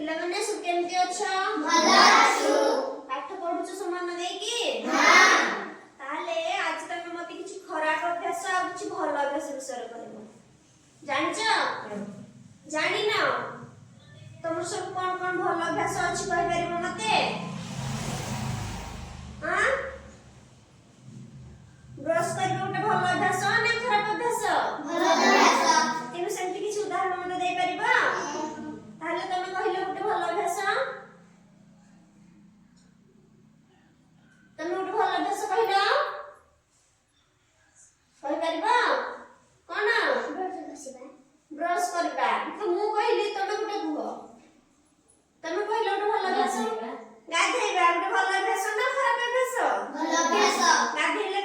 ପିଲାମାନେ ସବୁ କେମିତି ଅଛ? ଭଲ ଅଛୁ। ପାଠ ପଢୁଛ ସମାନ ଦେଇକି? ହଁ। ତାହେଲେ ଆଜି ତମେ ମତେ କିଛି ଖରାପ ଅଭ୍ୟାସ ଆଉ କିଛି ଭଲ ଅଭ୍ୟାସ ବିଷୟରେ କହିବ। ଜାଣିଛ? ଜାଣିନ? ତମର ସବୁ କଣ କଣ ଭଲ ଅଭ୍ୟାସ ଅଛି କହିପାରିବ ମତେ? ହଁ? ବ୍ରଶ କରିବା ଗୋଟେ ଭଲ ଅଭ୍ୟାସ ନା ଖରାପ ଅଭ୍ୟାସ? ଭଲ ଅଭ୍ୟାସ। ତେଣୁ ସେମିତି କିଛି ଉଦାହରଣ ମତେ ଦେଇପାରିବ? ତାହେଲେ ତମେ କହିଲ ଗୋଟେ ଭଲ ଅଭ୍ୟାସ। ତମେ ଗୋଟେ ଭଲ ଅଭ୍ୟାସ କହିଲ? କହିପାରିବ? କଣ? ବ୍ରଶ କରିବା। ତ ମୁଁ କହିଲି ତମେ ଗୋଟେ କୁହ। ତମେ କହିଲ ଗୋଟେ ଭଲ ଅଭ୍ୟାସ। ଗାଧେଇବା ଗୋଟେ ଭଲ ଅଭ୍ୟାସ ନା ଖରାପ ଅଭ୍ୟାସ? ଭଲ ଅଭ୍ୟାସ। ଗାଧେଇଲେ